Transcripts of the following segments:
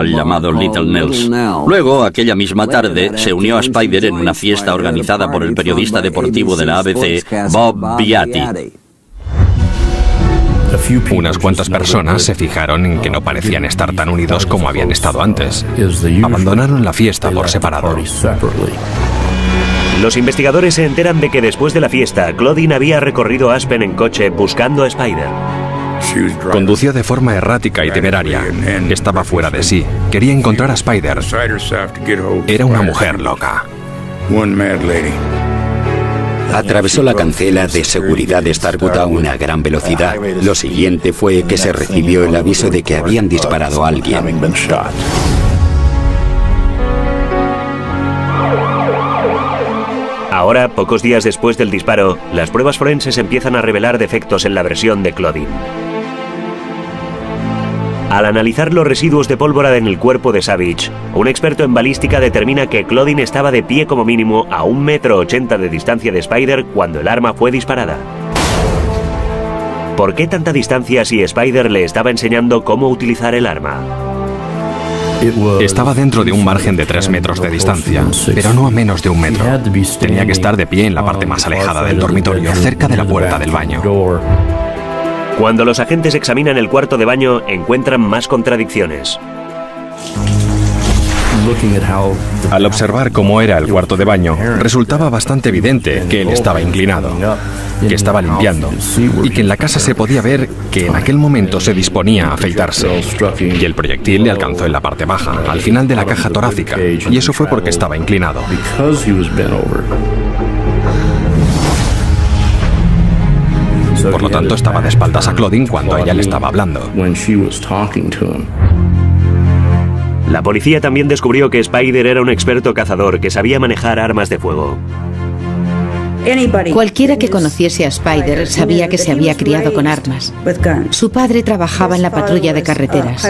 llamado Little Nels. Luego, aquella misma tarde, se unió a Spider en una fiesta organizada por el periodista deportivo de la ABC, Bob Beatty. Unas cuantas personas se fijaron en que no parecían estar tan unidos como habían estado antes. Abandonaron la fiesta por separado. Los investigadores se enteran de que después de la fiesta, Claudine había recorrido Aspen en coche buscando a Spider. Conducía de forma errática y temeraria. Estaba fuera de sí. Quería encontrar a Spider. Era una mujer loca. Atravesó la cancela de seguridad de Starwood a una gran velocidad. Lo siguiente fue que se recibió el aviso de que habían disparado a alguien. Ahora, pocos días después del disparo, las pruebas forenses empiezan a revelar defectos en la versión de Claudine. Al analizar los residuos de pólvora en el cuerpo de Savage, un experto en balística determina que Claudine estaba de pie como mínimo a 1,80 m de distancia de Spider cuando el arma fue disparada. ¿Por qué tanta distancia si Spider le estaba enseñando cómo utilizar el arma? Estaba dentro de un margen de 3 metros de distancia, pero no a menos de 1 metro. Tenía que estar de pie en la parte más alejada del dormitorio, cerca de la puerta del baño. Cuando los agentes examinan el cuarto de baño, encuentran más contradicciones. Al observar cómo era el cuarto de baño, resultaba bastante evidente que él estaba inclinado, que estaba limpiando, y que en la casa se podía ver que en aquel momento se disponía a afeitarse, y el proyectil le alcanzó en la parte baja, al final de la caja torácica, y eso fue porque estaba inclinado. Por lo tanto, estaba de espaldas a Claudine cuando ella le estaba hablando. La policía también descubrió que Spider era un experto cazador que sabía manejar armas de fuego. Cualquiera que conociese a Spider sabía que se había criado con armas. Su padre trabajaba en la patrulla de carreteras.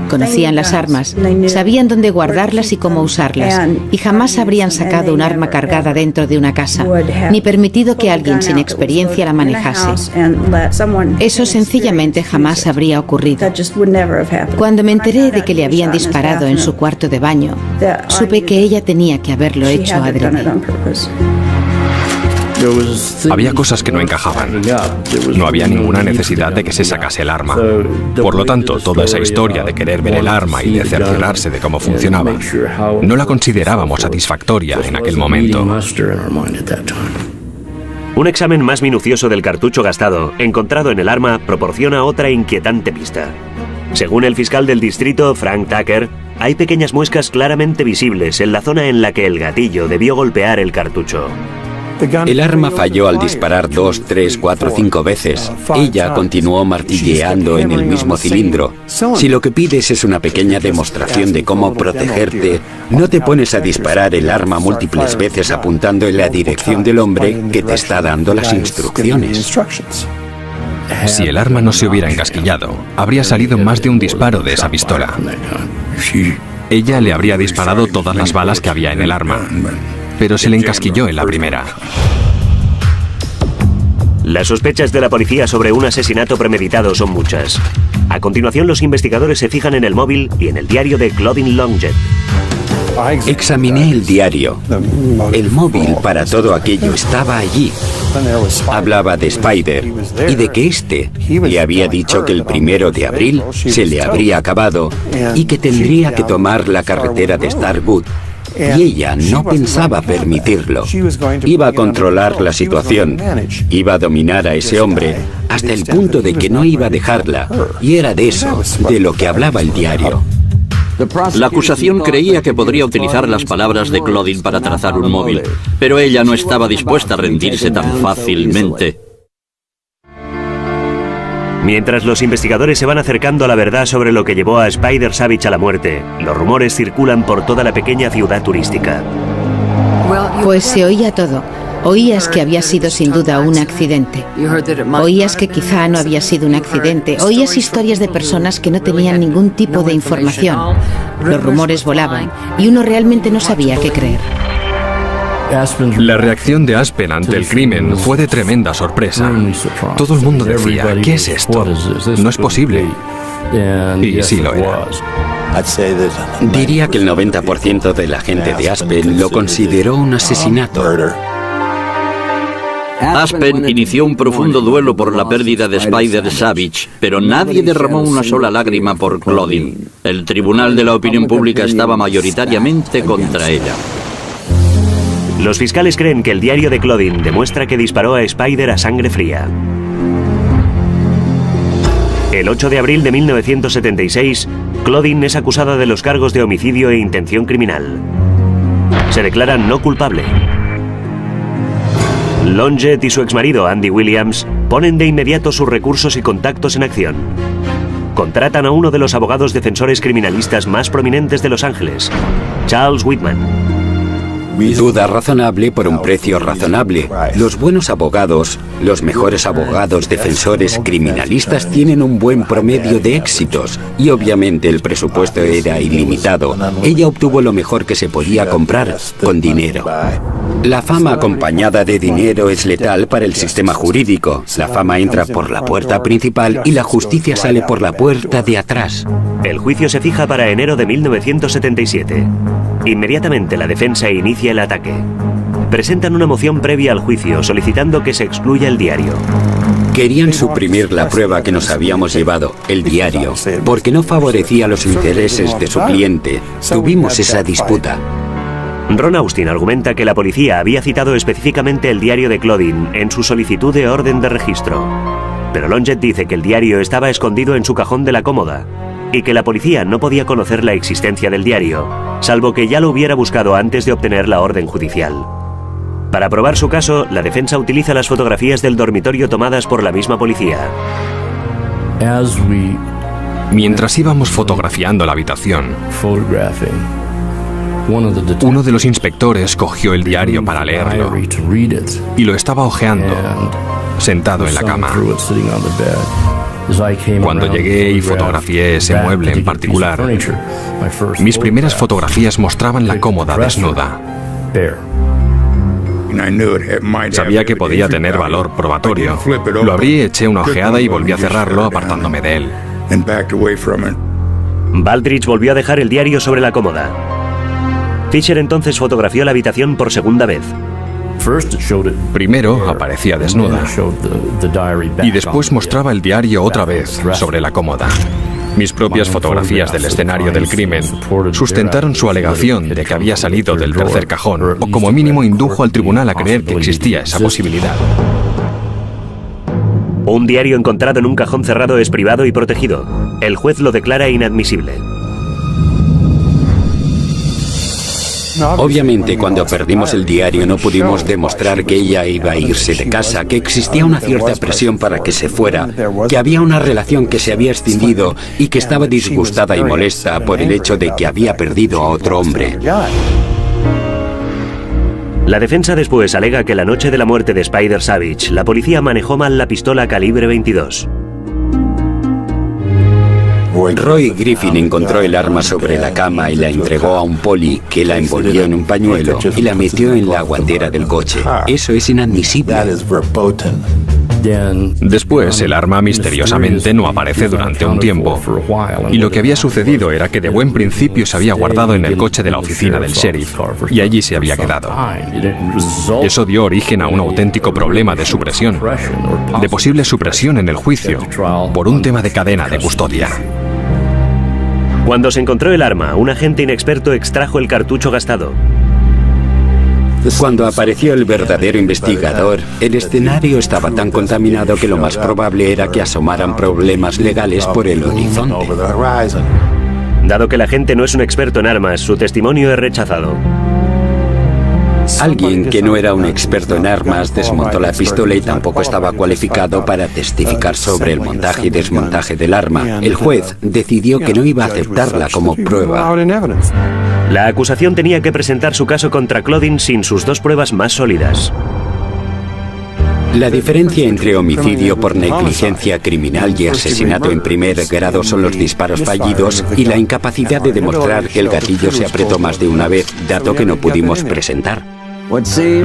Conocían las armas, sabían dónde guardarlas y cómo usarlas, y jamás habrían sacado un arma cargada dentro de una casa, ni permitido que alguien sin experiencia la manejase. Eso sencillamente jamás habría ocurrido. Cuando me enteré de que le habían disparado en su cuarto de baño, supe que ella tenía que haberlo hecho adrede. Había cosas que no encajaban. No había ninguna necesidad de que se sacase el arma. Por lo tanto, toda esa historia de querer ver el arma y de cerciorarse de cómo funcionaba, no la considerábamos satisfactoria en aquel momento. Un examen más minucioso del cartucho gastado, encontrado en el arma, proporciona otra inquietante pista. Según el fiscal del distrito, Frank Tucker, hay pequeñas muescas claramente visibles en la zona en la que el gatillo debió golpear el cartucho. El arma falló al disparar 2, 3, 4, 5 veces. Ella continuó martilleando en el mismo cilindro. Si lo que pides es una pequeña demostración de cómo protegerte, no te pones a disparar el arma múltiples veces apuntando en la dirección del hombre que te está dando las instrucciones. Si el arma no se hubiera encasquillado, habría salido más de un disparo de esa pistola. Ella le habría disparado todas las balas que había en el arma, pero se le encasquilló en la primera. Las sospechas de la policía sobre un asesinato premeditado son muchas. A continuación, los investigadores se fijan en el móvil y en el diario de Claudine Longjet. Examiné el diario. El móvil para todo aquello estaba allí. Hablaba de Spider y de que éste le había dicho que el 1 de abril se le habría acabado y que tendría que tomar la carretera de Starwood. Y ella no pensaba permitirlo. Iba a controlar la situación. Iba a dominar a ese hombre hasta el punto de que no iba a dejarla. Y era de eso, de lo que hablaba el diario. La acusación creía que podría utilizar las palabras de Claudine para trazar un móvil, pero ella no estaba dispuesta a rendirse tan fácilmente. Mientras los investigadores se van acercando a la verdad sobre lo que llevó a Spider Savage a la muerte, los rumores circulan por toda la pequeña ciudad turística. Pues se oía todo. Oías que había sido sin duda un accidente. Oías que quizá no había sido un accidente. Oías historias de personas que no tenían ningún tipo de información. Los rumores volaban y uno realmente no sabía qué creer. La reacción de Aspen ante el crimen fue de tremenda sorpresa. Todo el mundo decía, ¿qué es esto? No es posible. Y sí lo era. Diría que el 90% de la gente de Aspen lo consideró un asesinato. Aspen inició un profundo duelo por la pérdida de Spider Savage, pero nadie derramó una sola lágrima por Claudine. El tribunal de la opinión pública estaba mayoritariamente contra ella. Los fiscales creen que el diario de Claudine demuestra que disparó a Spider a sangre fría. El 8 de abril de 1976, Claudine es acusada de los cargos de homicidio e intención criminal. Se declara no culpable. Longett y su exmarido Andy Williams ponen de inmediato sus recursos y contactos en acción. Contratan a uno de los abogados defensores criminalistas más prominentes de Los Ángeles, Charles Whitman. Duda razonable por un precio razonable. Los buenos abogados, los mejores abogados defensores criminalistas tienen un buen promedio de éxitos y obviamente el presupuesto era ilimitado. Ella obtuvo lo mejor que se podía comprar, con dinero. La fama acompañada de dinero es letal para el sistema jurídico. La fama entra por la puerta principal y la justicia sale por la puerta de atrás. El juicio se fija para enero de 1977. Inmediatamente la defensa inicia el ataque. Presentan una moción previa al juicio solicitando que se excluya el diario. Querían suprimir la prueba que nos habíamos llevado, el diario, porque no favorecía los intereses de su cliente. Tuvimos esa disputa. Ron Austin argumenta que la policía había citado específicamente el diario de Claudine en su solicitud de orden de registro. Pero Longett dice que el diario estaba escondido en su cajón de la cómoda y que la policía no podía conocer la existencia del diario, salvo que ya lo hubiera buscado antes de obtener la orden judicial. Para probar su caso, la defensa utiliza las fotografías del dormitorio tomadas por la misma policía. Mientras íbamos fotografiando la habitación, uno de los inspectores cogió el diario para leerlo y lo estaba hojeando, sentado en la cama. Cuando llegué y fotografié ese mueble en particular, mis primeras fotografías mostraban la cómoda desnuda. Sabía que podía tener valor probatorio. Lo abrí, eché una ojeada y volví a cerrarlo apartándome de él. Baldrige volvió a dejar el diario sobre la cómoda. Fisher entonces fotografió la habitación por segunda vez. Primero aparecía desnuda y después mostraba el diario otra vez sobre la cómoda. Mis propias fotografías del escenario del crimen sustentaron su alegación de que había salido del tercer cajón, o como mínimo indujo al tribunal a creer que existía esa posibilidad. Un diario encontrado en un cajón cerrado es privado y protegido. El juez lo declara inadmisible. Obviamente, cuando perdimos el diario no pudimos demostrar que ella iba a irse de casa, que existía una cierta presión para que se fuera, que había una relación que se había extendido y que estaba disgustada y molesta por el hecho de que había perdido a otro hombre. La defensa después alega que la noche de la muerte de Spider Savage, la policía manejó mal la pistola calibre 22. Roy Griffin encontró el arma sobre la cama y la entregó a un poli que la envolvió en un pañuelo y la metió en la guantera del coche. Eso es inadmisible. Después, el arma misteriosamente no aparece durante un tiempo. Y lo que había sucedido era que de buen principio se había guardado en el coche de la oficina del sheriff y allí se había quedado. Eso dio origen a un auténtico problema de supresión, de posible supresión en el juicio, por un tema de cadena de custodia. Cuando se encontró el arma, un agente inexperto extrajo el cartucho gastado. Cuando apareció el verdadero investigador, el escenario estaba tan contaminado que lo más probable era que asomaran problemas legales por el horizonte. Dado que el agente no es un experto en armas, su testimonio es rechazado. Alguien que no era un experto en armas desmontó la pistola y tampoco estaba cualificado para testificar sobre el montaje y desmontaje del arma. El juez decidió que no iba a aceptarla como prueba. La acusación tenía que presentar su caso contra Claudine sin sus dos pruebas más sólidas. La diferencia entre homicidio por negligencia criminal y asesinato en primer grado son los disparos fallidos y la incapacidad de demostrar que el gatillo se apretó más de una vez, dato que no pudimos presentar.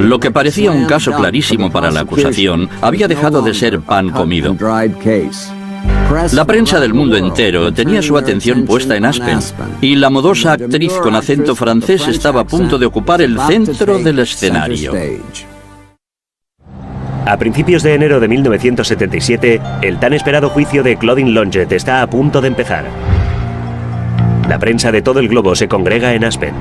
Lo que parecía un caso clarísimo para la acusación había dejado de ser pan comido. La prensa del mundo entero tenía su atención puesta en Aspen, y la modosa actriz con acento francés estaba a punto de ocupar el centro del escenario. A principios de enero de 1977, el tan esperado juicio de Claudine Longet está a punto de empezar. La prensa de todo el globo se congrega en Aspen.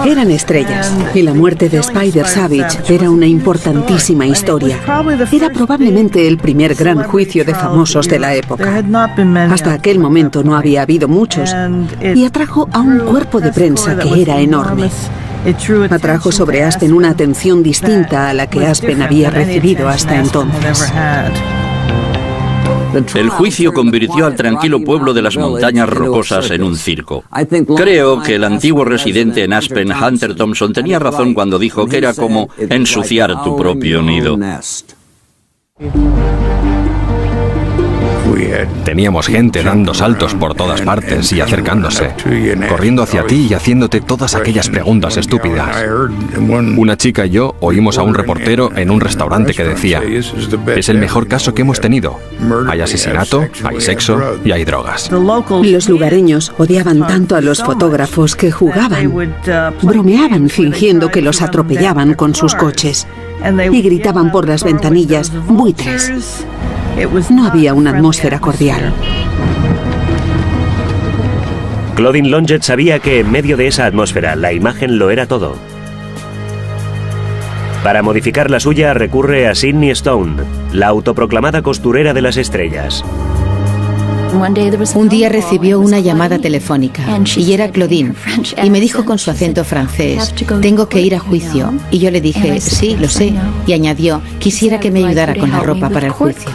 Eran estrellas, y la muerte de Spider Savage era una importantísima historia. Era probablemente el primer gran juicio de famosos de la época. Hasta aquel momento no había habido muchos, y atrajo a un cuerpo de prensa que era enorme. Atrajo sobre Aspen una atención distinta a la que Aspen había recibido hasta entonces. El juicio convirtió al tranquilo pueblo de las montañas rocosas en un circo. Creo que el antiguo residente en Aspen, Hunter Thompson, tenía razón cuando dijo que era como ensuciar tu propio nido. Teníamos gente dando saltos por todas partes y acercándose, corriendo hacia ti y haciéndote todas aquellas preguntas estúpidas. Una chica y yo oímos a un reportero en un restaurante que decía: es el mejor caso que hemos tenido. Hay asesinato, hay sexo y hay drogas. Los lugareños odiaban tanto a los fotógrafos que jugaban, bromeaban fingiendo que los atropellaban con sus coches y gritaban por las ventanillas: buitres. No había una atmósfera cordial. Claudine Longet sabía que en medio de esa atmósfera la imagen lo era todo. Para modificar la suya recurre a Sidney Stone, la autoproclamada costurera de las estrellas. Un día recibió una llamada telefónica y era Claudine, y me dijo con su acento francés: tengo que ir a juicio. Y yo le dije: sí, lo sé. Y añadió: quisiera que me ayudara con la ropa para el juicio.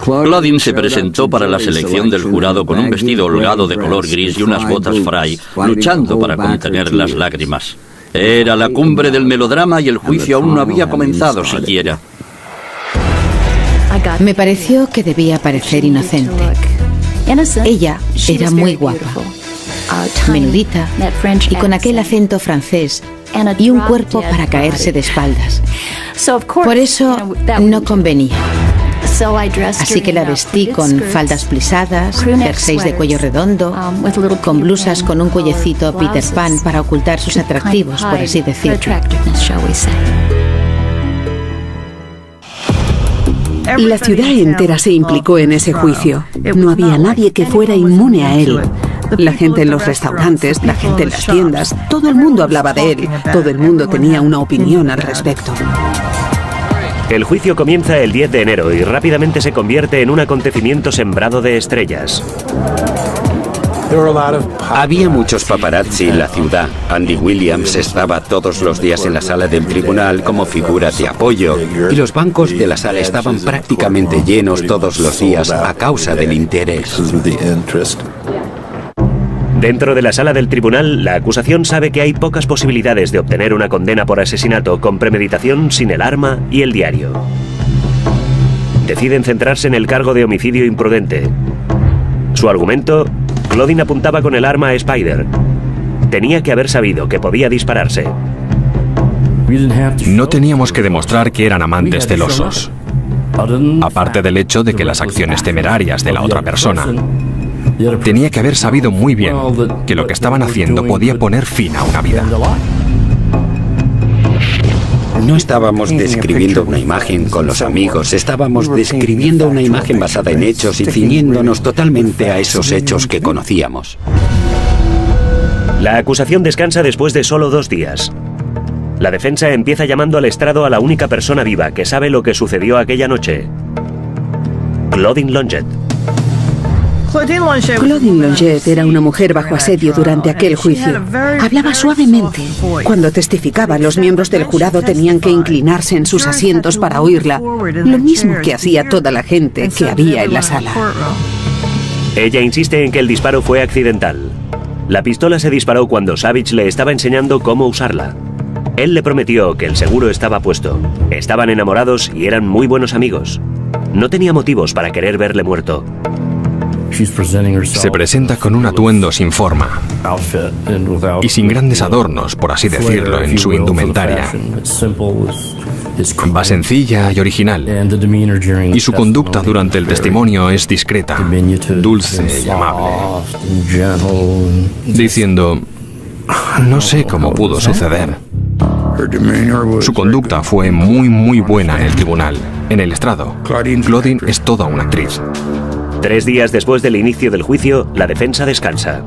Claudine se presentó para la selección del jurado con un vestido holgado de color gris y unas botas Frey, luchando para contener las lágrimas. Era la cumbre del melodrama y el juicio aún no había comenzado siquiera. Me pareció que debía parecer inocente. Ella era muy guapa, menudita y con aquel acento francés y un cuerpo para caerse de espaldas. Por eso no convenía. Así que la vestí con faldas plisadas, jerseys de cuello redondo, con blusas con un cuellecito Peter Pan para ocultar sus atractivos, por así decirlo. La ciudad entera se implicó en ese juicio. No había nadie que fuera inmune a él. La gente en los restaurantes, la gente en las tiendas, todo el mundo hablaba de él. Todo el mundo tenía una opinión al respecto. El juicio comienza el 10 de enero y rápidamente se convierte en un acontecimiento sembrado de estrellas. Había muchos paparazzi en la ciudad. Andy Williams estaba todos los días en la sala del tribunal como figura de apoyo, y los bancos de la sala estaban prácticamente llenos todos los días a causa del interés. Dentro de la sala del tribunal, la acusación sabe que hay pocas posibilidades de obtener una condena por asesinato con premeditación sin el arma y el diario. Deciden centrarse en el cargo de homicidio imprudente. Su argumento: Claudine apuntaba con el arma a Spider. Tenía que haber sabido que podía dispararse. No teníamos que demostrar que eran amantes celosos, aparte del hecho de que las acciones temerarias de la otra persona. Tenía que haber sabido muy bien que lo que estaban haciendo podía poner fin a una vida. No estábamos describiendo una imagen con los amigos, estábamos describiendo una imagen basada en hechos y ciñéndonos totalmente a esos hechos que conocíamos. La acusación descansa después de solo 2 días. La defensa empieza llamando al estrado a la única persona viva que sabe lo que sucedió aquella noche: Claudine Longet. Claudine Longet era una mujer bajo asedio durante aquel juicio. Hablaba suavemente. Cuando testificaba, los miembros del jurado tenían que inclinarse en sus asientos para oírla, lo mismo que hacía toda la gente que había en la sala. Ella insiste en que el disparo fue accidental. La pistola se disparó cuando Savage le estaba enseñando cómo usarla. Él le prometió que el seguro estaba puesto. Estaban enamorados y eran muy buenos amigos. No tenía motivos para querer verle muerto. Se presenta con un atuendo sin forma y sin grandes adornos, por así decirlo, en su indumentaria. Va sencilla y original, y su conducta durante el testimonio es discreta, dulce y amable, diciendo: no sé cómo pudo suceder. Su conducta fue muy buena en el tribunal. En el estrado, Claudine es toda una actriz. 3 días después del inicio del juicio, la defensa descansa.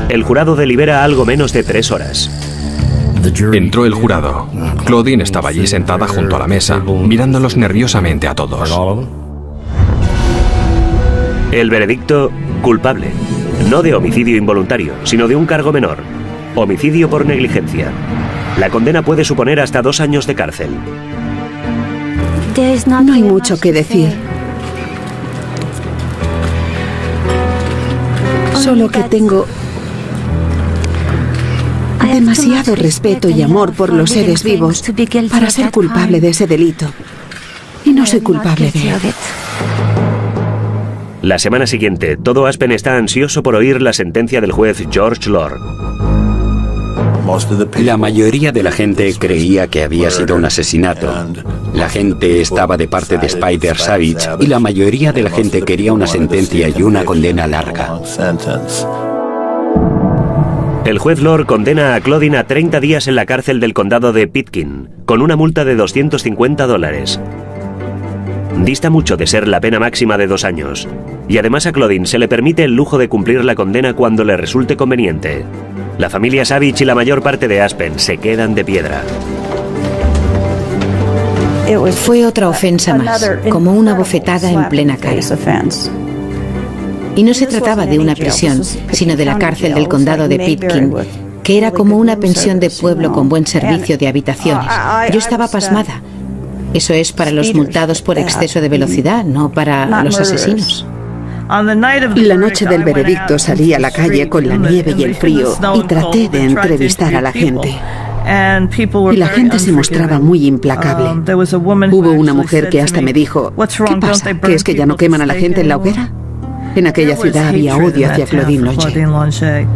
El jurado delibera algo menos de 3 horas. Entró el jurado. Claudine estaba allí sentada junto a la mesa, mirándolos nerviosamente a todos. El veredicto: culpable. No de homicidio involuntario, sino de un cargo menor: homicidio por negligencia. La condena puede suponer hasta 2 años de cárcel. No hay mucho que decir. Solo que tengo demasiado respeto y amor por los seres vivos para ser culpable de ese delito. Y no soy culpable de él. La semana siguiente, todo Aspen está ansioso por oír la sentencia del juez George Lord. La mayoría de la gente creía que había sido un asesinato. La gente estaba de parte de Spider Savage y la mayoría de la gente quería una sentencia y una condena larga. El juez Lord condena a Claudine a 30 días en la cárcel del condado de Pitkin, con una multa de $250. Dista mucho de ser la pena máxima de 2 años. Y además a Claudine se le permite el lujo de cumplir la condena cuando le resulte conveniente. La familia Savage y la mayor parte de Aspen se quedan de piedra. Fue otra ofensa más, como una bofetada en plena cara. Y no se trataba de una prisión, sino de la cárcel del condado de Pitkin, que era como una pensión de pueblo con buen servicio de habitaciones. Yo estaba pasmada. Eso es para los multados por exceso de velocidad, no para los asesinos. La noche del veredicto salí a la calle con la nieve y el frío y traté de entrevistar a la gente. Y la gente se mostraba muy implacable. Hubo una mujer que hasta me dijo: ¿qué pasa? ¿Que es que ya no queman a la gente en la hoguera? En aquella ciudad había odio hacia Claudine Longe.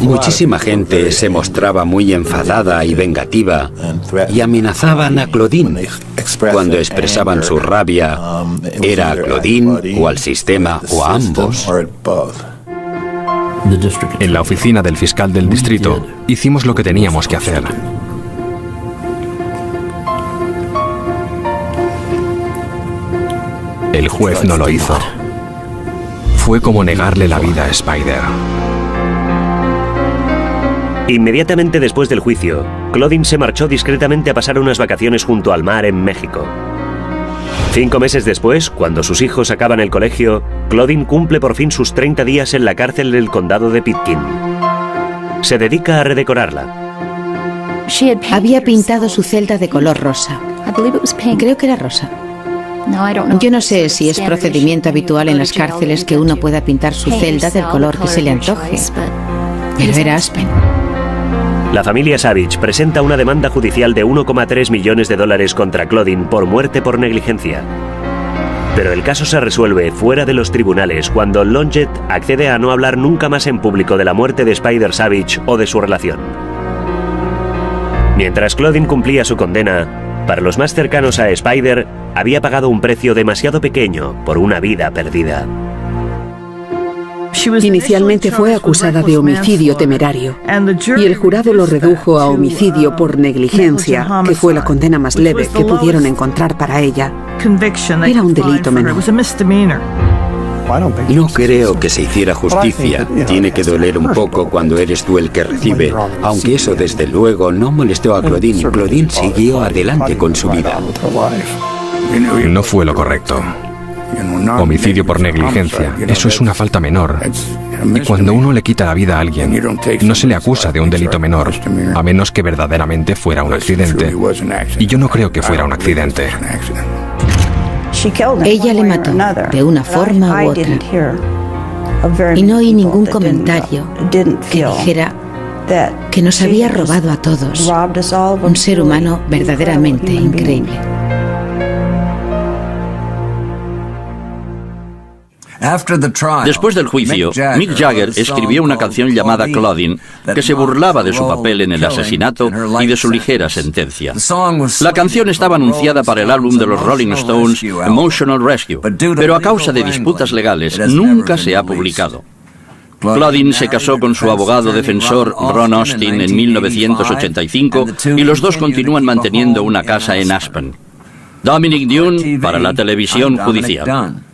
Muchísima gente se mostraba muy enfadada y vengativa y amenazaban a Claudine. Cuando expresaban su rabia, era a Claudine o al sistema o a ambos. En la oficina del fiscal del distrito, hicimos lo que teníamos que hacer. El juez no lo hizo. Fue como negarle la vida a Spider. Inmediatamente después del juicio, Claudine se marchó discretamente a pasar unas vacaciones junto al mar en México. 5 meses después, cuando sus hijos acaban el colegio, Claudine cumple por fin sus 30 días en la cárcel del condado de Pitkin. Se dedica a redecorarla. Había pintado su celda de color rosa. Creo que era rosa. Yo no sé si es procedimiento habitual en las cárceles que uno pueda pintar su celda del color que se le antoje, pero era Aspen. La familia Savage presenta una demanda judicial de $1,3 millones contra Claudine por muerte por negligencia. Pero el caso se resuelve fuera de los tribunales cuando Longet accede a no hablar nunca más en público de la muerte de Spider Savage o de su relación. Mientras Claudine cumplía su condena, para los más cercanos a Spider, había pagado un precio demasiado pequeño por una vida perdida. Inicialmente fue acusada de homicidio temerario y el jurado lo redujo a homicidio por negligencia, que fue la condena más leve que pudieron encontrar para ella. Era un delito menor. No creo que se hiciera justicia. Tiene que doler un poco cuando eres tú el que recibe, aunque eso desde luego no molestó a Claudine. Claudine siguió adelante con su vida. No fue lo correcto. Homicidio por negligencia, eso es una falta menor. Y cuando uno le quita la vida a alguien, no se le acusa de un delito menor, a menos que verdaderamente fuera un accidente. Y yo no creo que fuera un accidente. Ella le mató de una forma u otra. Y no oí ningún comentario que dijera que nos había robado a todos. Un ser humano verdaderamente increíble. Después del juicio, Mick Jagger escribió una canción llamada Claudine, que se burlaba de su papel en el asesinato y de su ligera sentencia. La canción estaba anunciada para el álbum de los Rolling Stones, Emotional Rescue, pero a causa de disputas legales nunca se ha publicado. Claudine se casó con su abogado defensor Ron Austin en 1985 y los dos continúan manteniendo una casa en Aspen. Dominic Dunne para la televisión judicial.